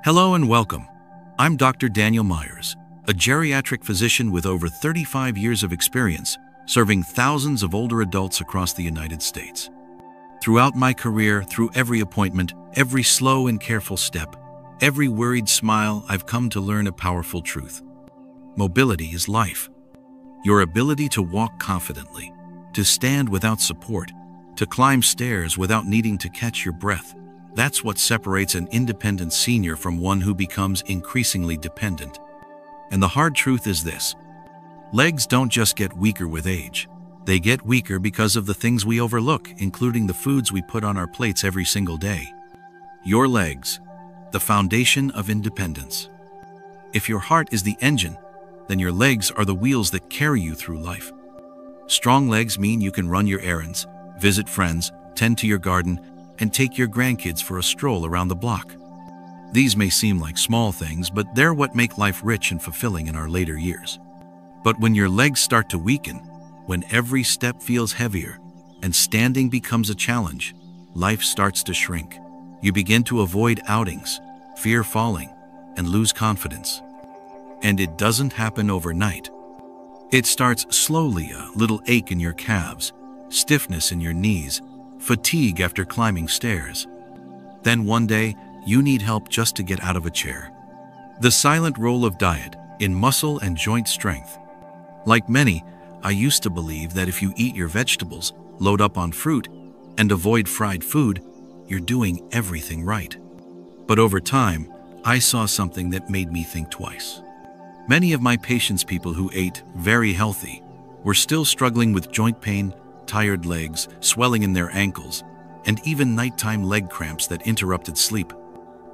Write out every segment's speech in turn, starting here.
Hello and welcome. I'm Dr. Daniel Myers, a geriatric physician with over 35 years of experience serving thousands of older adults across the United States. Throughout my career, through every appointment, every slow and careful step, every worried smile, I've come to learn a powerful truth. Mobility is life. Your ability to walk confidently, to stand without support, to climb stairs without needing to catch your breath, that's what separates an independent senior from one who becomes increasingly dependent. And the hard truth is this: legs don't just get weaker with age. They get weaker because of the things we overlook, including the foods we put on our plates every single day. Your legs, the foundation of independence. If your heart is the engine, then your legs are the wheels that carry you through life. Strong legs mean you can run your errands, visit friends, tend to your garden, and take your grandkids for a stroll around the block. These may seem like small things, but they're what make life rich and fulfilling in our later years. But when your legs start to weaken, when every step feels heavier and standing becomes a challenge, life starts to shrink. You begin to avoid outings, fear falling, and lose confidence. And it doesn't happen overnight. It starts slowly: a little ache in your calves, stiffness in your knees, fatigue after climbing stairs. Then one day, you need help just to get out of a chair. The silent role of diet in muscle and joint strength. Like many, I used to believe that if you eat your vegetables, load up on fruit, and avoid fried food, you're doing everything right. But over time, I saw something that made me think twice. Many of my patients, people who ate very healthy, were still struggling with joint pain, tired legs, swelling in their ankles, and even nighttime leg cramps that interrupted sleep.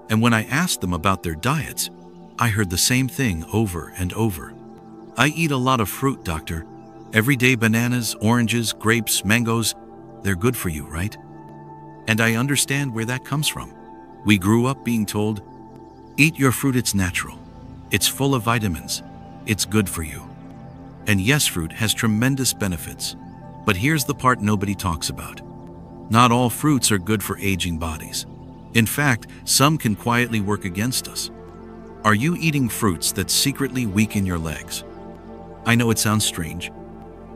And when I asked them about their diets, I heard the same thing over and over. "I eat a lot of fruit, doctor. Everyday bananas, oranges, grapes, mangoes, they're good for you, right?" And I understand where that comes from. We grew up being told, "Eat your fruit, it's natural. It's full of vitamins. It's good for you." And yes, fruit has tremendous benefits. But here's the part nobody talks about. Not all fruits are good for aging bodies. In fact, some can quietly work against us. Are you eating fruits that secretly weaken your legs? I know it sounds strange,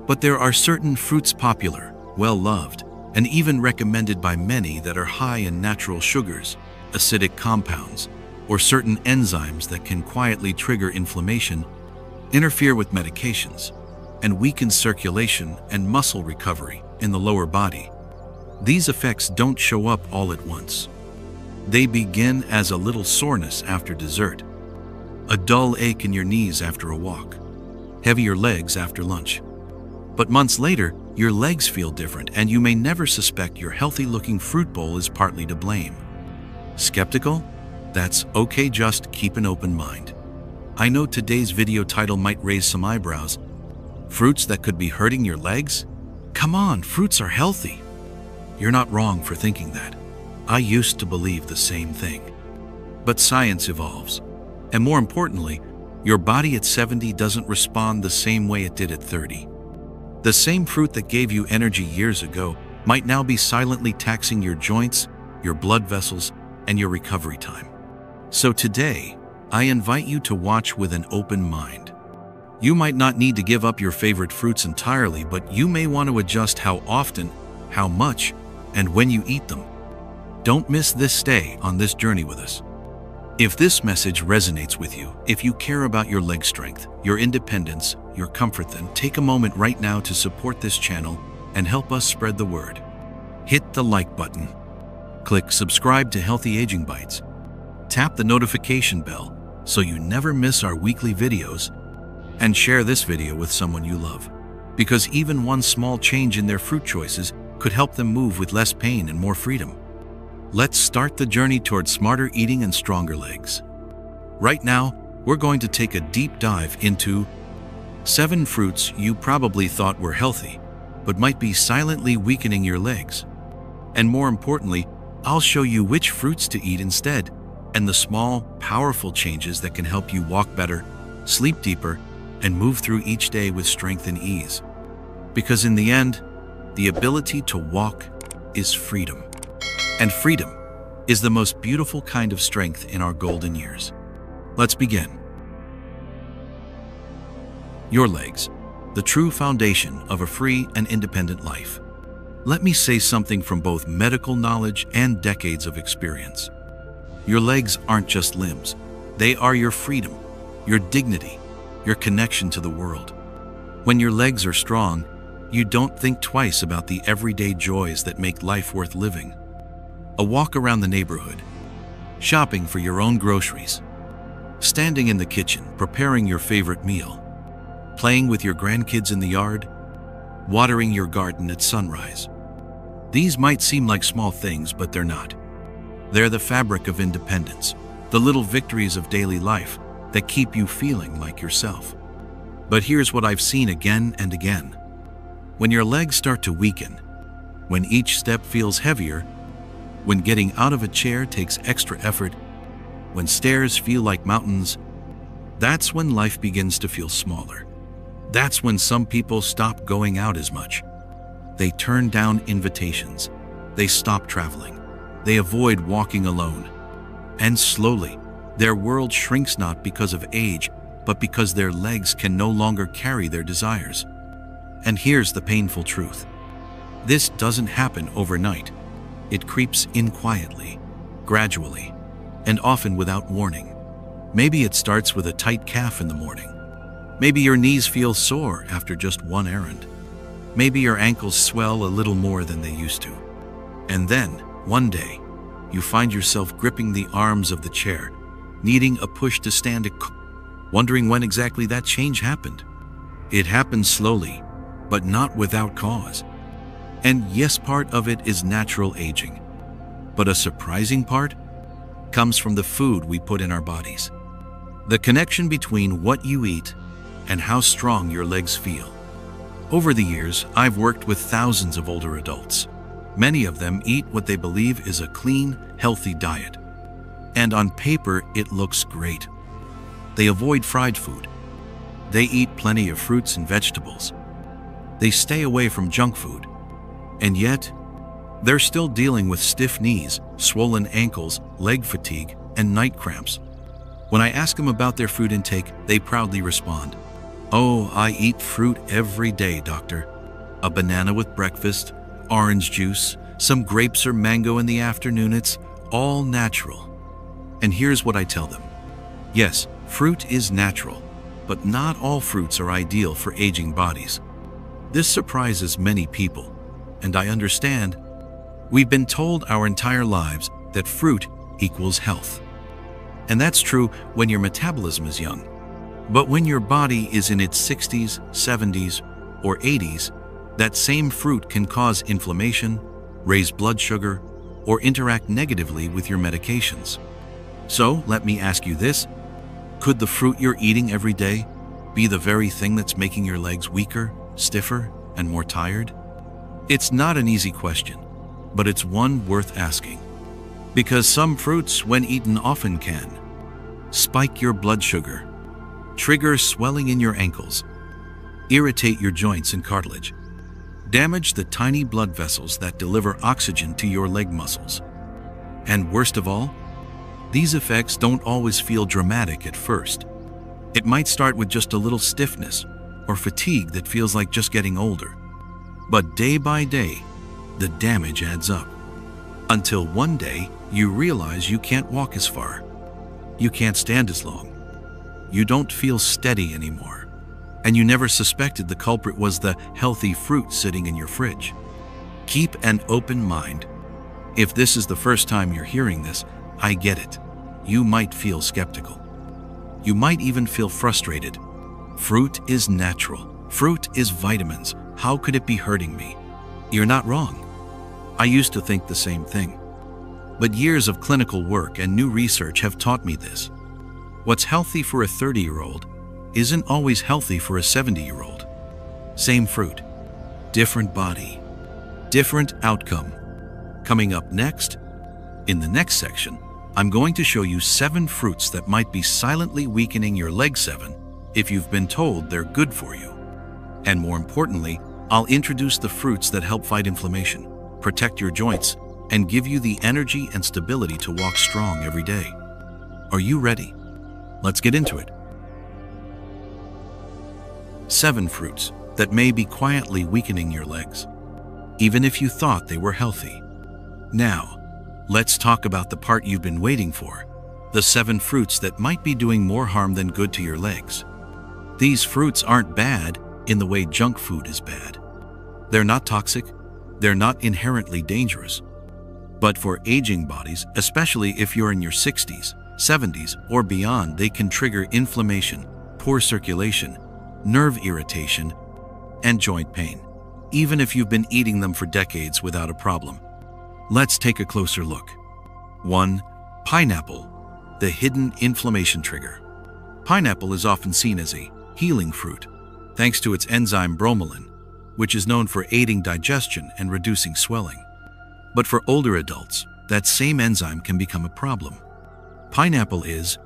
but there are certain fruits popular, well-loved, and even recommended by many that are high in natural sugars, acidic compounds, or certain enzymes that can quietly trigger inflammation, interfere with medications, and weaken circulation and muscle recovery in the lower body. These effects don't show up all at once. They begin as a little soreness after dessert, a dull ache in your knees after a walk, heavier legs after lunch. But months later, your legs feel different, and you may never suspect your healthy-looking fruit bowl is partly to blame. Skeptical? That's okay, just keep an open mind. I know today's video title might raise some eyebrows. Fruits that could be hurting your legs? Come on, fruits are healthy. You're not wrong for thinking that. I used to believe the same thing. But science evolves. And more importantly, your body at 70 doesn't respond the same way it did at 30. The same fruit that gave you energy years ago might now be silently taxing your joints, your blood vessels, and your recovery time. So today, I invite you to watch with an open mind. You might not need to give up your favorite fruits entirely, but you may want to adjust how often, how much, and when you eat them. Don't miss this. Stay on this journey with us. If this message resonates with you, if you care about your leg strength, your independence, your comfort, then take a moment right now to support this channel and help us spread the word. Hit the like button. Click subscribe to Healthy Aging Bites. Tap the notification bell so you never miss our weekly videos. And share this video with someone you love, because even one small change in their fruit choices could help them move with less pain and more freedom. Let's start the journey toward smarter eating and stronger legs. Right now, we're going to take a deep dive into 7 fruits you probably thought were healthy, but might be silently weakening your legs. And more importantly, I'll show you which fruits to eat instead, and the small, powerful changes that can help you walk better, sleep deeper, and move through each day with strength and ease. Because in the end, the ability to walk is freedom. And freedom, is the most beautiful kind of strength in our golden years. Let's begin. Your legs, the true foundation of a free and independent life. Let me say something from both medical knowledge and decades of experience. Your legs aren't just limbs. They are your freedom, your dignity, your connection to the world. When your legs are strong, you don't think twice about the everyday joys that make life worth living. A walk around the neighborhood, shopping for your own groceries, standing in the kitchen preparing your favorite meal, playing with your grandkids in the yard, watering your garden at sunrise. These might seem like small things, but they're not. They're the fabric of independence, the little victories of daily life that keep you feeling like yourself. But here's what I've seen again and again. When your legs start to weaken, when each step feels heavier, when getting out of a chair takes extra effort, when stairs feel like mountains, that's when life begins to feel smaller. That's when some people stop going out as much. They turn down invitations. They stop traveling. They avoid walking alone. And slowly, their world shrinks not because of age, but because their legs can no longer carry their desires. And here's the painful truth. This doesn't happen overnight. It creeps in quietly, gradually, and often without warning. Maybe it starts with a tight calf in the morning. Maybe your knees feel sore after just one errand. Maybe your ankles swell a little more than they used to. And then, one day, you find yourself gripping the arms of the chair, needing a push to stand, wondering when exactly that change happened. It happens slowly, but not without cause. And yes, part of it is natural aging. But a surprising part comes from the food we put in our bodies. The connection between what you eat and how strong your legs feel. Over the years, I've worked with thousands of older adults. Many of them eat what they believe is a clean, healthy diet. And on paper, it looks great. They avoid fried food. They eat plenty of fruits and vegetables. They stay away from junk food. And yet, they're still dealing with stiff knees, swollen ankles, leg fatigue, and night cramps. When I ask them about their food intake, they proudly respond, "Oh, I eat fruit every day, doctor. A banana with breakfast, orange juice, some grapes or mango in the afternoon. It's all natural." And here's what I tell them. Yes, fruit is natural, but not all fruits are ideal for aging bodies. This surprises many people, and I understand. We've been told our entire lives that fruit equals health. And that's true when your metabolism is young. But when your body is in its 60s, 70s, or 80s, that same fruit can cause inflammation, raise blood sugar, or interact negatively with your medications. So, let me ask you this. Could the fruit you're eating every day be the very thing that's making your legs weaker, stiffer, and more tired? It's not an easy question, but it's one worth asking. Because some fruits, when eaten often, can spike your blood sugar, trigger swelling in your ankles, irritate your joints and cartilage, damage the tiny blood vessels that deliver oxygen to your leg muscles. And worst of all, these effects don't always feel dramatic at first. It might start with just a little stiffness or fatigue that feels like just getting older. But day by day, the damage adds up. Until one day, you realize you can't walk as far. You can't stand as long. You don't feel steady anymore. And you never suspected the culprit was the healthy fruit sitting in your fridge. Keep an open mind. If this is the first time you're hearing this, I get it. You might feel skeptical. You might even feel frustrated. Fruit is natural. Fruit is vitamins. How could it be hurting me? You're not wrong. I used to think the same thing. But years of clinical work and new research have taught me this. What's healthy for a 30-year-old isn't always healthy for a 70-year-old. Same fruit, different body, different outcome. Coming up next, in the next section, I'm going to show you 7 fruits that might be silently weakening your leg 7 if you've been told they're good for you. And more importantly, I'll introduce the fruits that help fight inflammation, protect your joints, and give you the energy and stability to walk strong every day. Are you ready? Let's get into it. 7 fruits that may be quietly weakening your legs, even if you thought they were healthy. Now, let's talk about the part you've been waiting for, the 7 fruits that might be doing more harm than good to your legs. These fruits aren't bad in the way junk food is bad. They're not toxic, they're not inherently dangerous. But for aging bodies, especially if you're in your 60s, 70s, or beyond, they can trigger inflammation, poor circulation, nerve irritation, and joint pain, even if you've been eating them for decades without a problem. Let's take a closer look. 1. Pineapple, the hidden inflammation trigger. Pineapple is often seen as a healing fruit, thanks to its enzyme bromelain, which is known for aiding digestion and reducing swelling. But for older adults, that same enzyme can become a problem. Pineapple is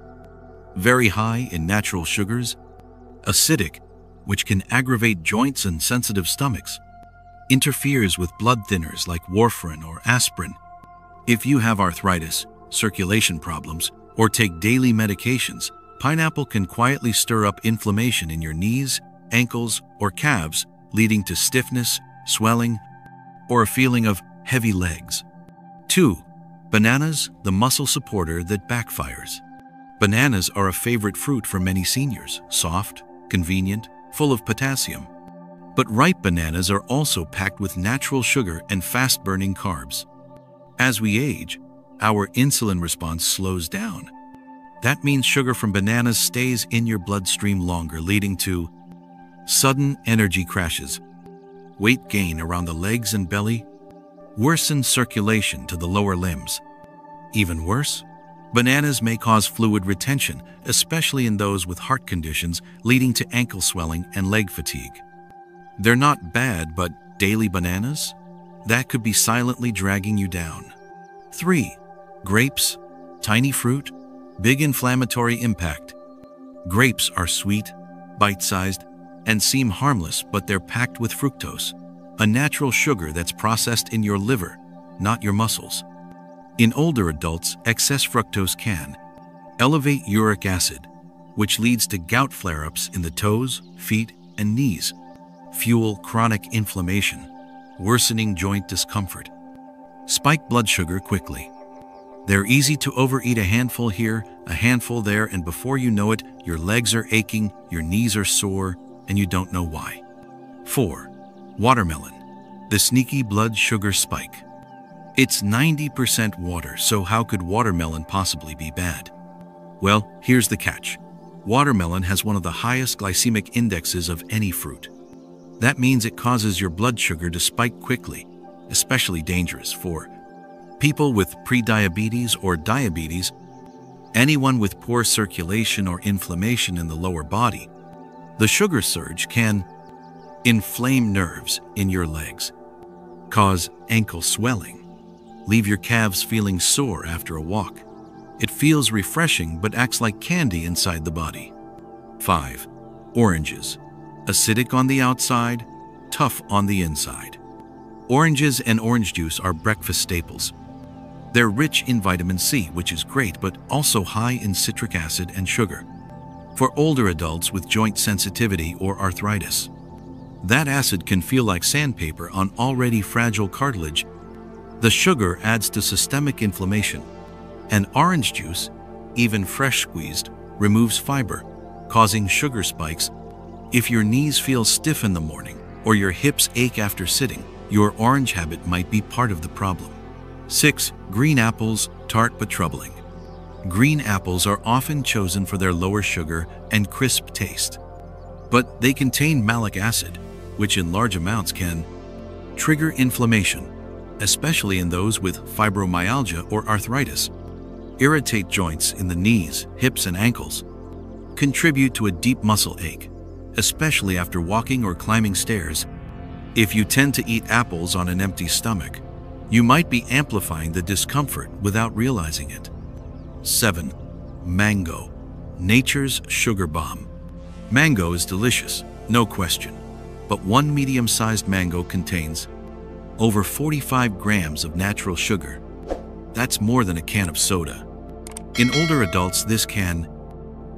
very high in natural sugars, acidic, which can aggravate joints and sensitive stomachs, interferes with blood thinners like warfarin or aspirin. If you have arthritis, circulation problems, or take daily medications, pineapple can quietly stir up inflammation in your knees, ankles, or calves, leading to stiffness, swelling, or a feeling of heavy legs. 2. Bananas, the muscle supporter that backfires. Bananas are a favorite fruit for many seniors, soft, convenient, full of potassium. But ripe bananas are also packed with natural sugar and fast-burning carbs. As we age, our insulin response slows down. That means sugar from bananas stays in your bloodstream longer, leading to sudden energy crashes, weight gain around the legs and belly, worsened circulation to the lower limbs. Even worse, bananas may cause fluid retention, especially in those with heart conditions, leading to ankle swelling and leg fatigue. They're not bad, but daily bananas? That could be silently dragging you down. 3. Grapes, tiny fruit, big inflammatory impact. Grapes are sweet, bite-sized, and seem harmless, but they're packed with fructose, a natural sugar that's processed in your liver, not your muscles. In older adults, excess fructose can elevate uric acid, which leads to gout flare-ups in the toes, feet, and knees, fuel chronic inflammation, worsening joint discomfort, spike blood sugar quickly. They're easy to overeat, a handful here, a handful there, and before you know it, your legs are aching, your knees are sore, and you don't know why. 4. Watermelon, the sneaky blood sugar spike. It's 90% water, so how could watermelon possibly be bad? Well, here's the catch. Watermelon has one of the highest glycemic indexes of any fruit. That means it causes your blood sugar to spike quickly, especially dangerous for people with prediabetes or diabetes, anyone with poor circulation or inflammation in the lower body. The sugar surge can inflame nerves in your legs, cause ankle swelling, leave your calves feeling sore after a walk. It feels refreshing but acts like candy inside the body. 5. Oranges, acidic on the outside, tough on the inside. Oranges and orange juice are breakfast staples. They're rich in vitamin C, which is great, but also high in citric acid and sugar. For older adults with joint sensitivity or arthritis, that acid can feel like sandpaper on already fragile cartilage. The sugar adds to systemic inflammation. And orange juice, even fresh squeezed, removes fiber, causing sugar spikes. If your knees feel stiff in the morning or your hips ache after sitting, your orange habit might be part of the problem. 6. Green apples, tart but troubling. Green apples are often chosen for their lower sugar and crisp taste. But they contain malic acid, which in large amounts can trigger inflammation, especially in those with fibromyalgia or arthritis, irritate joints in the knees, hips, and ankles, contribute to a deep muscle ache, especially after walking or climbing stairs. If you tend to eat apples on an empty stomach, you might be amplifying the discomfort without realizing it. 7. Mango, nature's sugar bomb. Mango is delicious, no question, but one medium-sized mango contains over 45 grams of natural sugar. That's more than a can of soda. In older adults, this can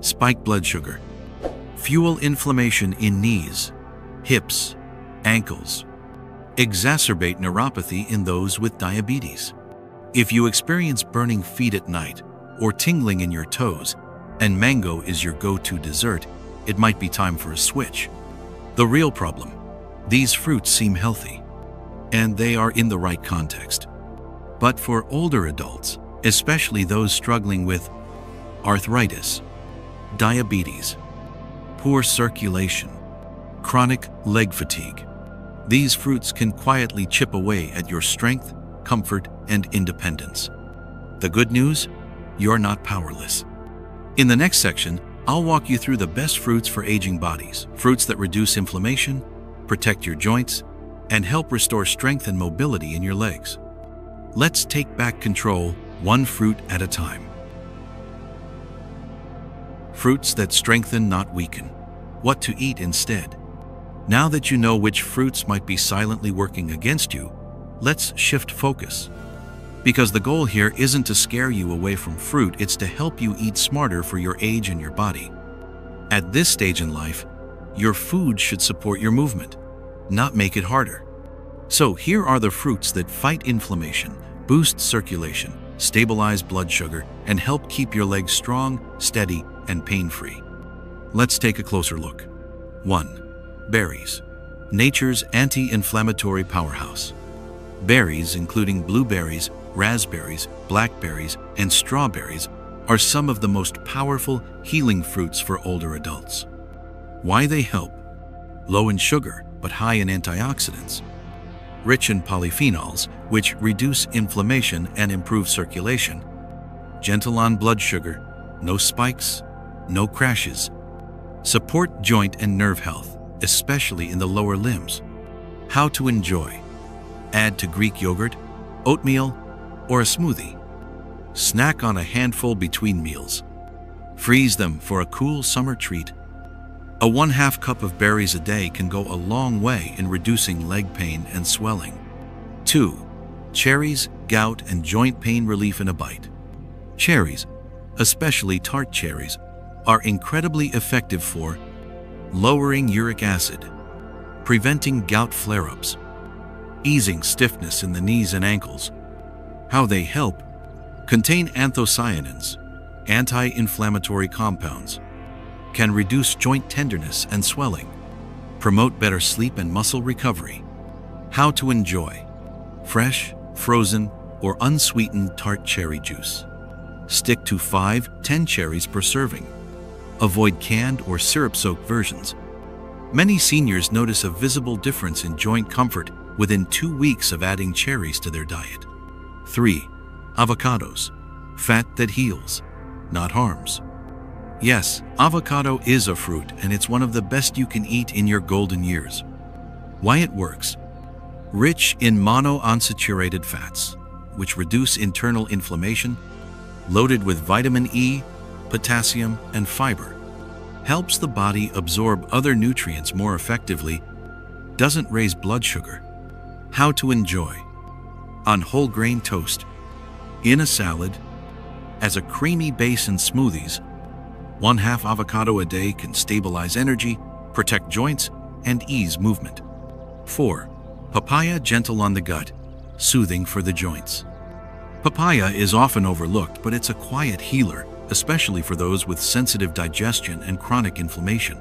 spike blood sugar, fuel inflammation in knees, hips, ankles, exacerbate neuropathy in those with diabetes. If you experience burning feet at night or tingling in your toes, and mango is your go-to dessert, it might be time for a switch. The real problem: these fruits seem healthy, and they are in the right context. But for older adults, especially those struggling with arthritis, diabetes, poor circulation, chronic leg fatigue, these fruits can quietly chip away at your strength, comfort, and independence. The good news? You're not powerless. In the next section, I'll walk you through the best fruits for aging bodies, fruits that reduce inflammation, protect your joints, and help restore strength and mobility in your legs. Let's take back control, one fruit at a time. Fruits that strengthen, not weaken. What to eat instead. Now that you know which fruits might be silently working against you, let's shift focus. Because the goal here isn't to scare you away from fruit, it's to help you eat smarter for your age and your body. At this stage in life, your food should support your movement, not make it harder. So here are the fruits that fight inflammation, boost circulation, stabilize blood sugar, and help keep your legs strong, steady, and pain-free. Let's take a closer look. 1. Berries. Nature's anti-inflammatory powerhouse. Berries, including blueberries, raspberries, blackberries, and strawberries, are some of the most powerful healing fruits for older adults. Why they help? Low in sugar, but high in antioxidants. Rich in polyphenols, which reduce inflammation and improve circulation. Gentle on blood sugar, no spikes, no crashes. Support joint and nerve health, especially in the lower limbs. How to enjoy? Add to Greek yogurt, oatmeal, or a smoothie. Snack on a handful between meals. Freeze them for a cool summer treat. A 1/2 cup of berries a day can go a long way in reducing leg pain and swelling. 2. Cherries, gout, and joint pain relief in a bite. Cherries, especially tart cherries, are incredibly effective for lowering uric acid, preventing gout flare-ups, easing stiffness in the knees and ankles. How they help? Contain anthocyanins, anti-inflammatory compounds, can reduce joint tenderness and swelling, promote better sleep and muscle recovery. How to enjoy? Fresh, frozen, or unsweetened tart cherry juice. Stick to 5-10 cherries per serving. Avoid canned or syrup-soaked versions. Many seniors notice a visible difference in joint comfort within 2 weeks of adding cherries to their diet. 3. Avocados. Fat that heals, not harms. Yes, avocado is a fruit, and it's one of the best you can eat in your golden years. Why it works? Rich in monounsaturated fats, which reduce internal inflammation, loaded with vitamin E, potassium, and fiber, helps the body absorb other nutrients more effectively, doesn't raise blood sugar. How to enjoy? On whole grain toast, in a salad, as a creamy base in smoothies. 1/2 avocado a day can stabilize energy, protect joints, and ease movement. 4. Papaya, gentle on the gut, soothing for the joints. Papaya is often overlooked, but it's a quiet healer, especially for those with sensitive digestion and chronic inflammation.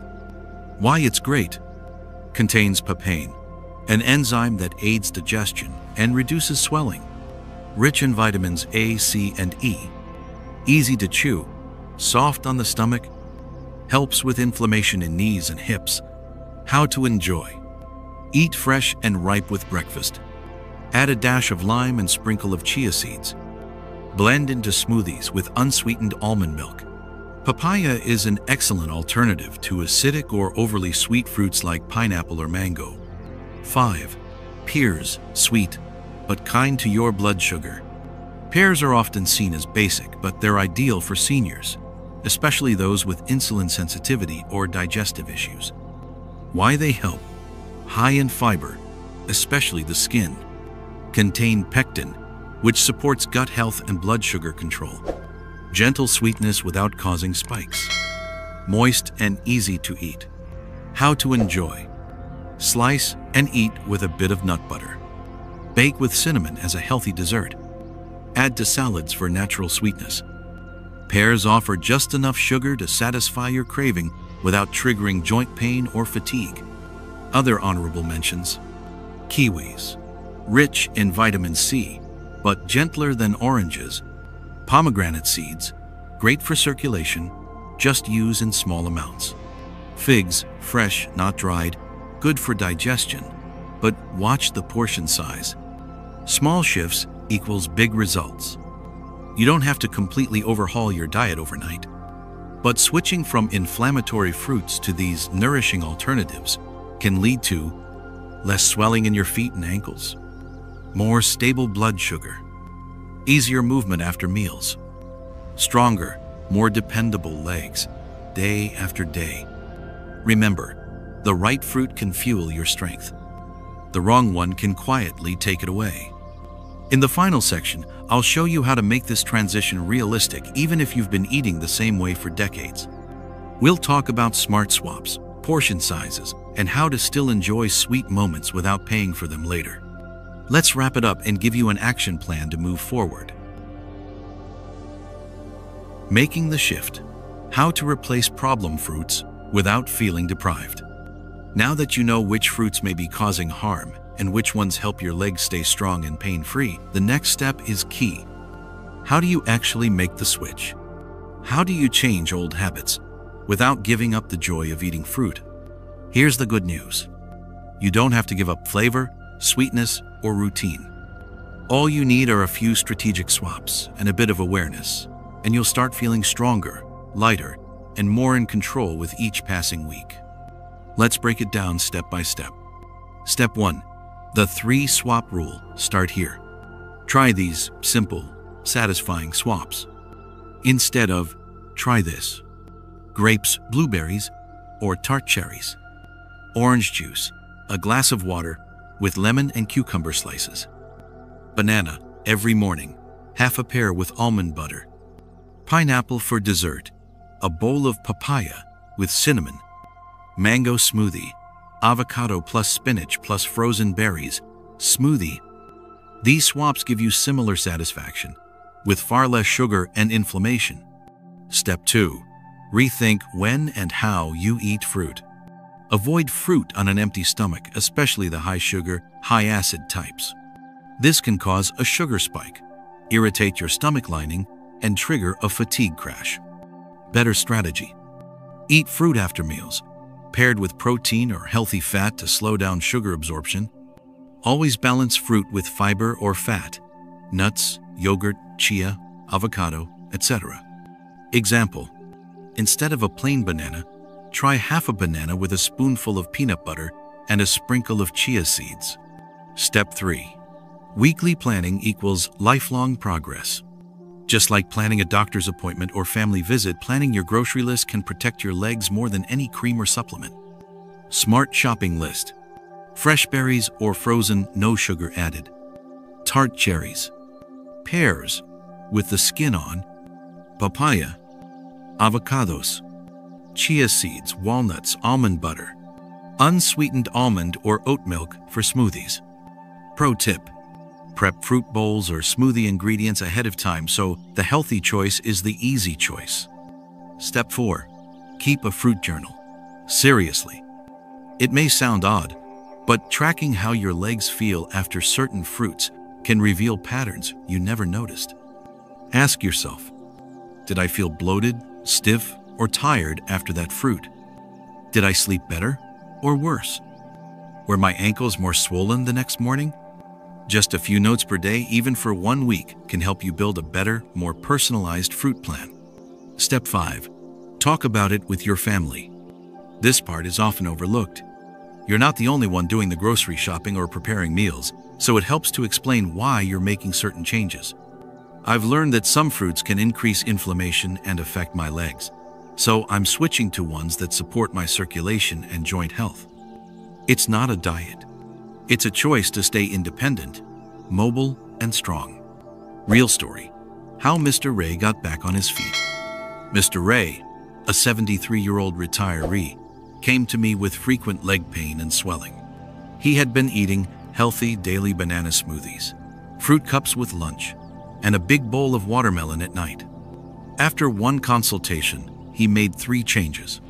Why it's great? Contains papain, an enzyme that aids digestion and reduces swelling. Rich in vitamins A, C, and E. Easy to chew, soft on the stomach, helps with inflammation in knees and hips. How to enjoy? Eat fresh and ripe with breakfast. Add a dash of lime and sprinkle of chia seeds. Blend into smoothies with unsweetened almond milk. Papaya is an excellent alternative to acidic or overly sweet fruits like pineapple or mango. 5. Pears, sweet, but kind to your blood sugar. Pears are often seen as basic, but they're ideal for seniors, especially those with insulin sensitivity or digestive issues. Why they help? High in fiber, especially the skin, contain pectin, which supports gut health and blood sugar control. Gentle sweetness without causing spikes. Moist and easy to eat. How to enjoy. Slice and eat with a bit of nut butter. Bake with cinnamon as a healthy dessert. Add to salads for natural sweetness. Pears offer just enough sugar to satisfy your craving without triggering joint pain or fatigue. Other honorable mentions. Kiwis. Rich in vitamin C, but gentler than oranges. Pomegranate seeds. Great for circulation. Just use in small amounts. Figs, fresh, not dried. Good for digestion, but watch the portion size. Small shifts equals big results. You don't have to completely overhaul your diet overnight, but switching from inflammatory fruits to these nourishing alternatives can lead to less swelling in your feet and ankles, more stable blood sugar, easier movement after meals, stronger, more dependable legs, day after day. Remember, the right fruit can fuel your strength. The wrong one can quietly take it away. In the final section, I'll show you how to make this transition realistic even if you've been eating the same way for decades. We'll talk about smart swaps, portion sizes, and how to still enjoy sweet moments without paying for them later. Let's wrap it up and give you an action plan to move forward. Making the shift. How to replace problem fruits without feeling deprived. Now that you know which fruits may be causing harm and which ones help your legs stay strong and pain-free, the next step is key. How do you actually make the switch? How do you change old habits without giving up the joy of eating fruit? Here's the good news. You don't have to give up flavor, sweetness, or routine. All you need are a few strategic swaps and a bit of awareness, and you'll start feeling stronger, lighter, and more in control with each passing week. Let's break it down step by step. Step 1. The 3 swap rule. Start here. Try these simple, satisfying swaps. Instead of, try this. Grapes, blueberries, or tart cherries. Orange juice, a glass of water with lemon and cucumber slices. Banana, every morning, half a pear with almond butter. Pineapple for dessert, a bowl of papaya with cinnamon. Mango smoothie, avocado plus spinach plus frozen berries, smoothie. These swaps give you similar satisfaction, with far less sugar and inflammation. Step 2. Rethink when and how you eat fruit. Avoid fruit on an empty stomach, especially the high-sugar, high-acid types. This can cause a sugar spike, irritate your stomach lining, and trigger a fatigue crash. Better strategy. Eat fruit after meals, paired with protein or healthy fat to slow down sugar absorption. Always balance fruit with fiber or fat, nuts, yogurt, chia, avocado, etc. Example: instead of a plain banana, try half a banana with a spoonful of peanut butter and a sprinkle of chia seeds. Step 3. Weekly planning equals lifelong progress. Just like planning a doctor's appointment or family visit, planning your grocery list can protect your legs more than any cream or supplement. Smart shopping list. Fresh berries or frozen, no sugar added. Tart cherries. Pears, with the skin on. Papaya. Avocados. Chia seeds, walnuts, almond butter. Unsweetened almond or oat milk for smoothies. Pro tip: prep fruit bowls or smoothie ingredients ahead of time so the healthy choice is the easy choice. Step 4. Keep a fruit journal. Seriously. It may sound odd, but tracking how your legs feel after certain fruits can reveal patterns you never noticed. Ask yourself, did I feel bloated, stiff, or tired after that fruit? Did I sleep better or worse? Were my ankles more swollen the next morning? Just a few notes per day, even for 1 week, can help you build a better, more personalized fruit plan. Step 5. Talk about it with your family. This part is often overlooked. You're not the only one doing the grocery shopping or preparing meals, so it helps to explain why you're making certain changes. I've learned that some fruits can increase inflammation and affect my legs, so I'm switching to ones that support my circulation and joint health. It's not a diet. It's a choice to stay independent, mobile, and strong. Real story: how Mr. Ray got back on his feet. Mr. Ray, a 73-year-old retiree, came to me with frequent leg pain and swelling. He had been eating healthy daily banana smoothies, fruit cups with lunch, and a big bowl of watermelon at night. After one consultation, he made 3 changes.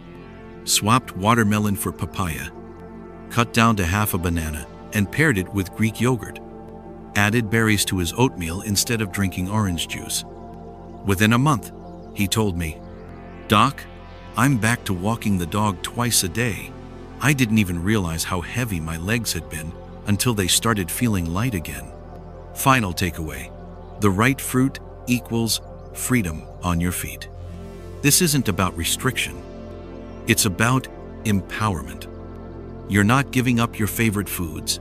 Swapped watermelon for papaya, cut down to half a banana, and paired it with Greek yogurt. Added berries to his oatmeal instead of drinking orange juice. Within a month, he told me, "Doc, I'm back to walking the dog twice a day. I didn't even realize how heavy my legs had been until they started feeling light again." Final takeaway: the right fruit equals freedom on your feet. This isn't about restriction. It's about empowerment. You're not giving up your favorite foods.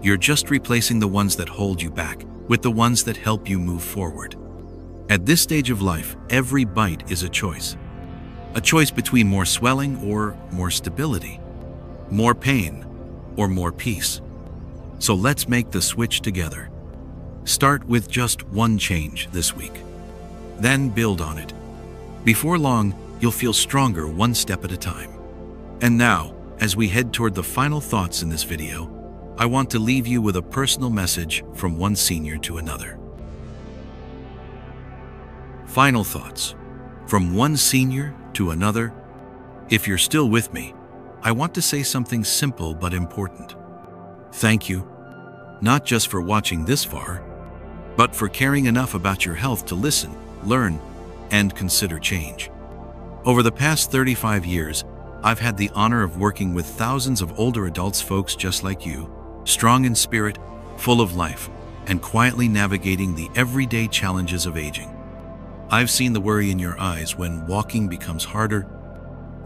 You're just replacing the ones that hold you back with the ones that help you move forward. At this stage of life, every bite is a choice. A choice between more swelling or more stability, more pain or more peace. So let's make the switch together. Start with just one change this week. Then build on it. Before long, you'll feel stronger one step at a time. And now, as we head toward the final thoughts in this video, I want to leave you with a personal message from one senior to another. Final thoughts from one senior to another. If you're still with me, I want to say something simple but important. Thank you, not just for watching this far, but for caring enough about your health to listen, learn, and consider change. Over the past 35 years, I've had the honor of working with thousands of older adults, folks just like you, strong in spirit, full of life, and quietly navigating the everyday challenges of aging. I've seen the worry in your eyes when walking becomes harder,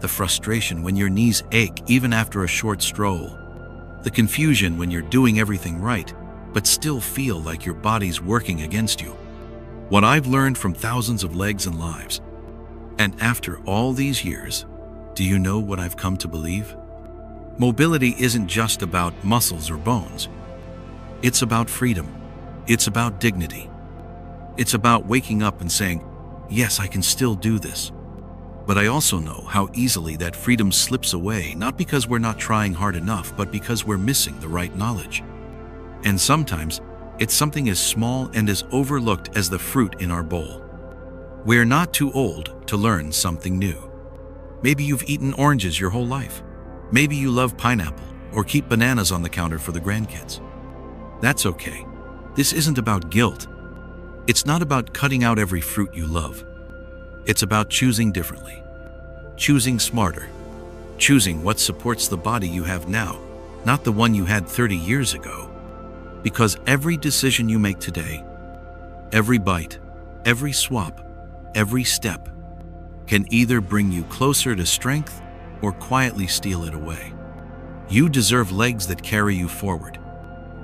the frustration when your knees ache even after a short stroll, the confusion when you're doing everything right, but still feel like your body's working against you. What I've learned from thousands of legs and lives. And after all these years, do you know what I've come to believe? Mobility isn't just about muscles or bones. It's about freedom. It's about dignity. It's about waking up and saying, "Yes, I can still do this." But I also know how easily that freedom slips away, not because we're not trying hard enough, but because we're missing the right knowledge. And sometimes, it's something as small and as overlooked as the fruit in our bowl. We're not too old to learn something new. Maybe you've eaten oranges your whole life. Maybe you love pineapple or keep bananas on the counter for the grandkids. That's okay. This isn't about guilt. It's not about cutting out every fruit you love. It's about choosing differently, choosing smarter, choosing what supports the body you have now, not the one you had 30 years ago. Because every decision you make today, every bite, every swap, every step, can either bring you closer to strength or quietly steal it away. You deserve legs that carry you forward.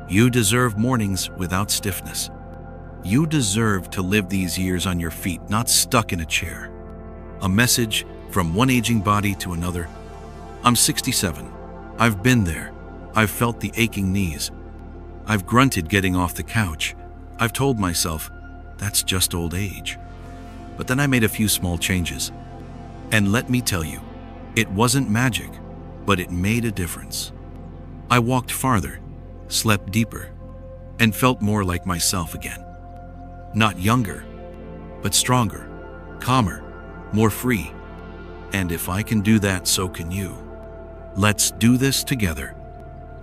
You deserve mornings without stiffness. You deserve to live these years on your feet, not stuck in a chair. A message from one aging body to another. I'm 67. I've been there. I've felt the aching knees. I've grunted getting off the couch. I've told myself, that's just old age. But then I made a few small changes. And let me tell you, it wasn't magic, but it made a difference. I walked farther, slept deeper, and felt more like myself again. Not younger, but stronger, calmer, more free. And if I can do that, so can you. Let's do this together.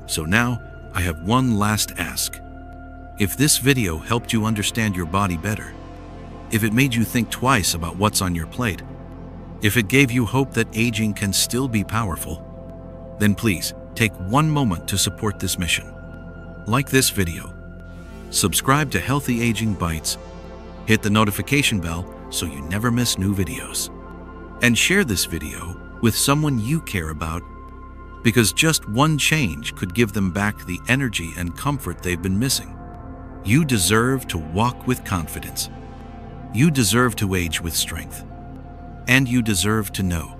So now, I have one last ask. If this video helped you understand your body better, if it made you think twice about what's on your plate, if it gave you hope that aging can still be powerful, then please take one moment to support this mission. Like this video, subscribe to Healthy Aging Bites, hit the notification bell so you never miss new videos, and share this video with someone you care about, because just one change could give them back the energy and comfort they've been missing. You deserve to walk with confidence. You deserve to age with strength. And you deserve to know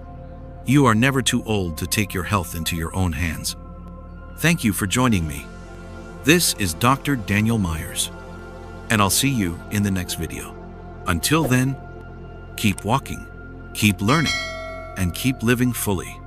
you are never too old to take your health into your own hands. Thank you for joining me. This is Dr. Daniel Myers, and I'll see you in the next video. Until then, keep walking, keep learning, and keep living fully.